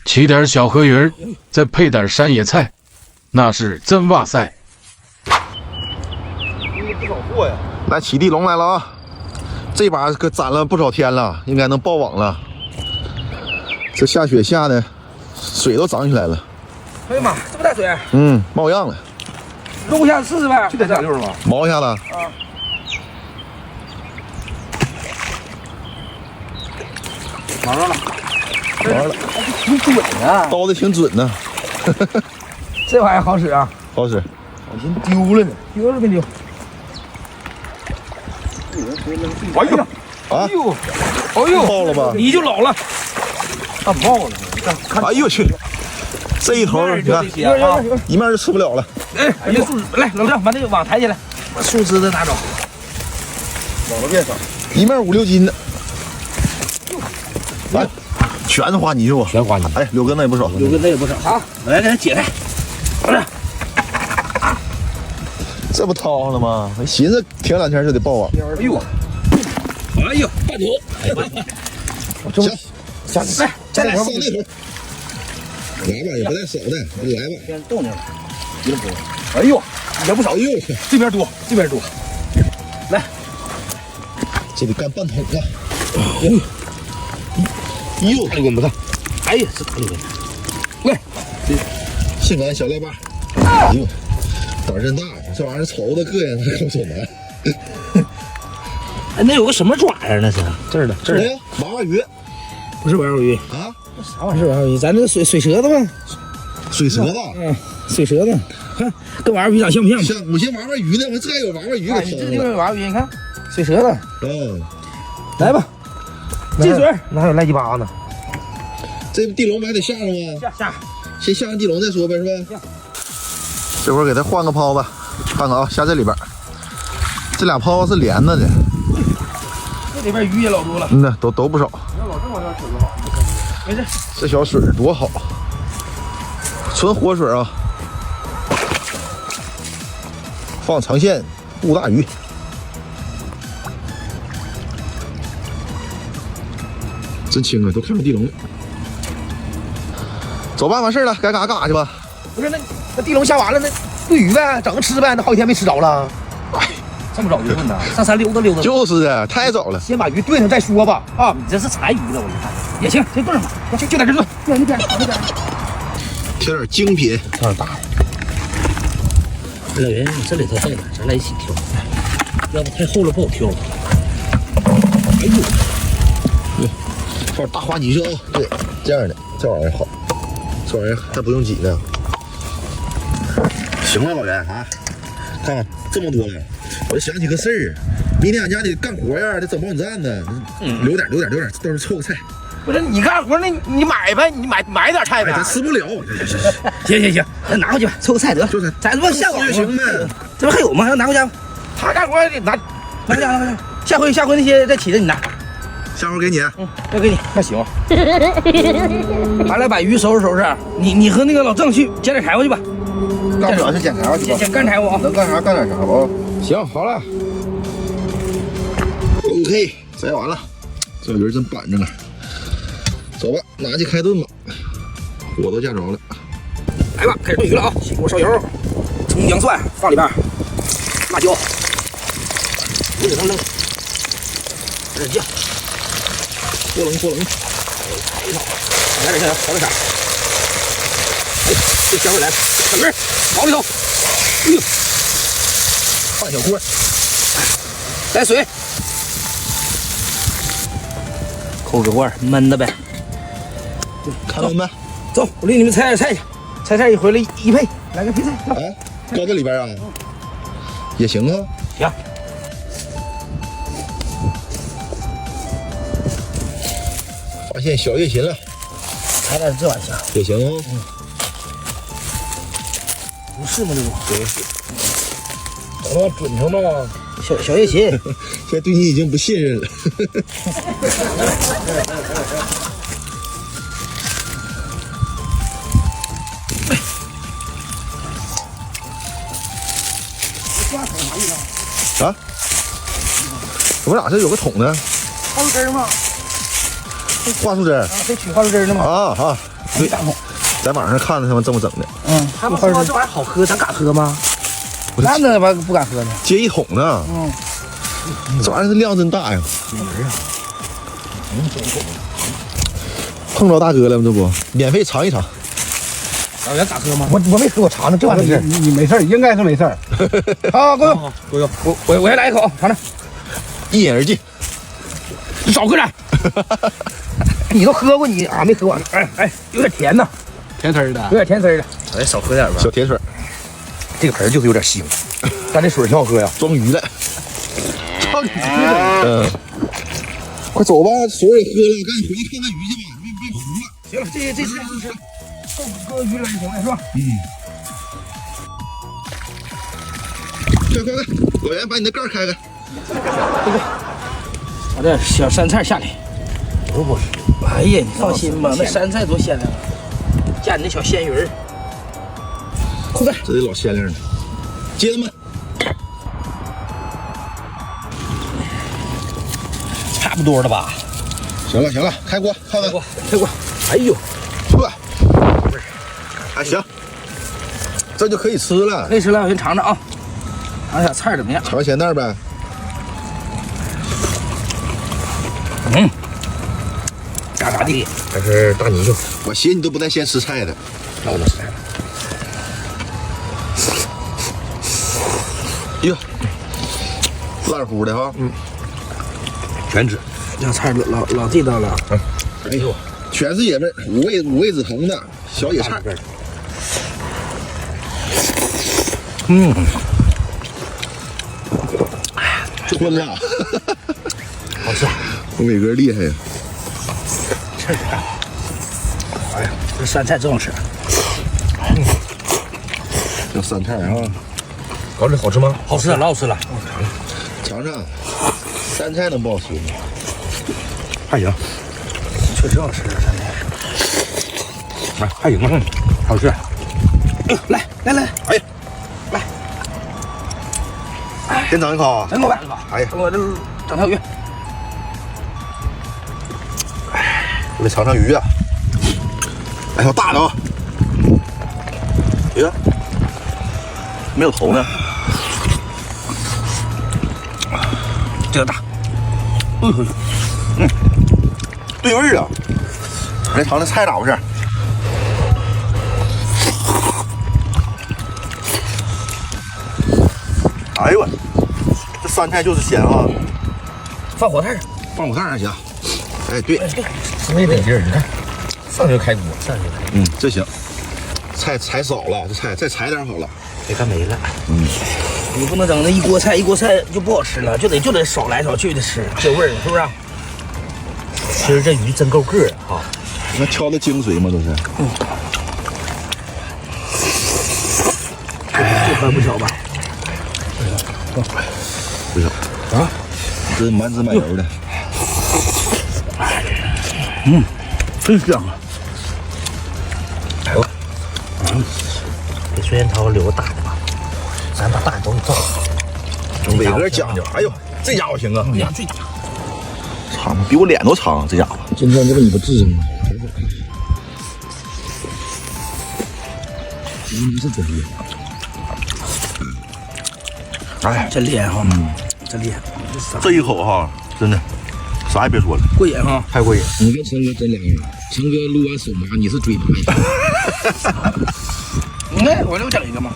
起点小河鱼，再配点山野菜，那是真哇塞！不少货呀！来起地龙来了啊！这把可攒了不少天了，应该能爆网了。这下雪下的，水都涨起来了。哎呀妈，这么大水！冒样了。搂一下试试呗，就得这样就是吗？毛一下了。啊。忙上了。完了，挺准啊，刀的挺准呢。这玩意儿好使啊，好使。我寻思丢了呢，丢了没丢？哎呀，啊！哎呦，爆了吧？你就老了，看爆了！哎呦我去，这一头你看，一面就吃不了了。哎，树枝来，老郑把那个网抬起来，把树枝子拿走，网都变少，一面5、6斤的。来。全是花泥鳅啊！全花泥。哎，刘哥那也不少，刘哥那也不少啊！来给他解开，不是，这不掏上了吗？我寻思停2天就得爆网。哎呦，哎呦，大头！行，来，再来上那头。来吧，也不带少的，来吧。先动静了，一个多。哎呦，也不少。哎呦，这边多，这边多。来，这得干半桶啊！哟，大滚不大，哎呀，这大滚！来，性感小赖巴，哎呦，胆真大，这玩意儿瞅着膈应，还够手难。哎，那有个什么爪呀？那是这儿的，这儿的娃娃鱼，不是娃娃鱼啊？啥玩意儿？娃娃鱼？咱这水蛇子吗？水蛇子，水蛇子，看跟娃娃鱼长像不像？像，我寻娃娃鱼呢，我这还有娃娃鱼给这就是娃娃鱼，你看水蛇子。来吧。进水，哪有赖鸡巴呢？这地笼还得下上吗？下，先下上地笼再说呗，是吧？这会儿给它换个泡子，看看啊，下这里边，这俩泡子是连着的。这里边鱼也老多了。呐，都不少。让老郑往上取就好。没事。这小水多好，纯活水啊！放长线布大鱼。真轻啊，都看着地笼了。走吧，完事了，该干啥去吧。不是那地笼下完了，那炖鱼呗，整个吃呗。那好几天没吃着了。哎，这么早就炖呢？上山溜达溜达。就是的，太早了。先把鱼炖上再说吧。啊，你这是柴鱼了，我一看也行，先炖上吧。就在这炖，那边。挑点精品，挑点大的。老袁，你这里头带点，咱俩一起挑，要不太厚了不好挑。哎呦。放点大花泥鳅啊，对，这样的，这玩意儿好，这玩意儿还不用挤呢。行了，老袁啊，看看这么多了，我就想起个事儿，明天俺家得干活呀，得整保险站呢，留点，到时候凑个菜。不是你干活，那你买呗，你买点菜呗。咱吃不了。行，那拿回去吧，凑个菜得。咱这不下网就行呗。这不还有吗？拿回家吧。他干活得拿回家。下回那些再起的你拿。下回给你，要给你，那行。咱俩把鱼收拾，你和那个老郑去捡点柴火去吧。干不了就捡柴火去吧。先干柴火啊，能干啥干点啥吧。行，好了。OK， 摘完了，这鱼真板正啊。走吧，拿去开炖吧，火都架着了。来吧，开始炖鱼了啊！起锅烧油，葱姜蒜放里边，辣椒，给它扔，来点酱。锅冷，来一套，来点香油，调点色。哎，这香味来了，小鱼熬里头，哎呦，放小锅，来水，扣个罐焖的呗。看到没？走，我领你们采点菜去，菜一回来一配，来个配菜。哎，搁这里边啊，也行啊。行。发现小夜禽了，采点这玩意儿也行啊。不是吗？这不也是。整到准成吗？小夜禽，现在对你已经不信任了。啊？我咋这有个桶呢？花树枝吗？花树枝啊，得取花树枝呢吗？啊，对，大桶。在网上看着他们这么整的，他们说这玩意儿好喝，咱敢喝吗？那那玩意儿不敢喝呢。接一桶呢。这玩意儿量真大呀！碰着大哥了吗？这不免费尝一尝。老袁敢喝吗？我没喝，我尝尝，这玩意儿你没事，应该是没事。好，够用，够用。我先来一口，尝尝。一饮而尽。你少喝点。你都喝过，你没喝过。哎，有点甜呐，甜丝的，有点甜丝的。哎，少喝点吧。小甜水。这个盆就是有点腥，但这水挺好喝呀。装鱼了。装鱼了。快走吧，水也喝了，赶紧回去看看鱼去吧，别糊了。行了，这次就是够鱼了就行了，是吧？快，老袁把你的盖开开。把这小山菜下来。不，哎呀，你放心吧，那山菜多鲜亮啊！加你那小鲜鱼儿，快点，这得老鲜亮了。接他们。差不多了吧？行了，开锅，看看。开锅。哎呦，对，还行，这就可以吃了。可以吃了，我先尝尝啊，尝一下菜怎么样？尝咸淡呗。咋地？这是大泥鳅。我寻思你都不带先吃菜的。那我就吃菜了。哟，烂乎的哈。全吃。这菜老地道了。哎呦，全是野味，五味子红的小野菜。吞了。好吃。伟哥厉害呀！确实。哎呀，这酸菜真好吃。这酸菜啊，好吃吗？好吃，老好吃了。尝尝，酸菜能不好吃吗？还行，确实好吃。酸菜。哎，还行啊，好吃。来，哎呀，来。先尝一口啊！真够吧？哎呀，我这整条鱼。我得尝尝鱼啊！来条大的啊！哎呀，没有头呢。这个大。对味儿啊！来尝尝菜咋回事？哎呦我，这酸菜就是鲜啊！放火炭上，放火炭上行。哎，对，没得劲儿，你看，上就开锅，这行。菜踩少了，这菜再踩点好了。给它没了。你不能整那一锅菜就不好吃了，就得少来少去的吃，有味儿，是不是？其实这鱼真够个儿啊！那挑的精髓嘛，都是。这块不小吧？不小啊！这满纸满油的。真香啊！哎呦，给孙元涛留个大的吧，咱把大的都给造了。伟哥讲究，哎呦，这家伙行啊！呀，最大，长，比我脸都长，这家伙。今天这个尾巴智吗？你是真厉害。哎，真厉害哈！真厉害。这一口哈，真的啥也别说了，过瘾哈，太过瘾。你跟陈哥真两个人，陈哥撸完手麻，你是嘴麻。你看我这不整一个吗？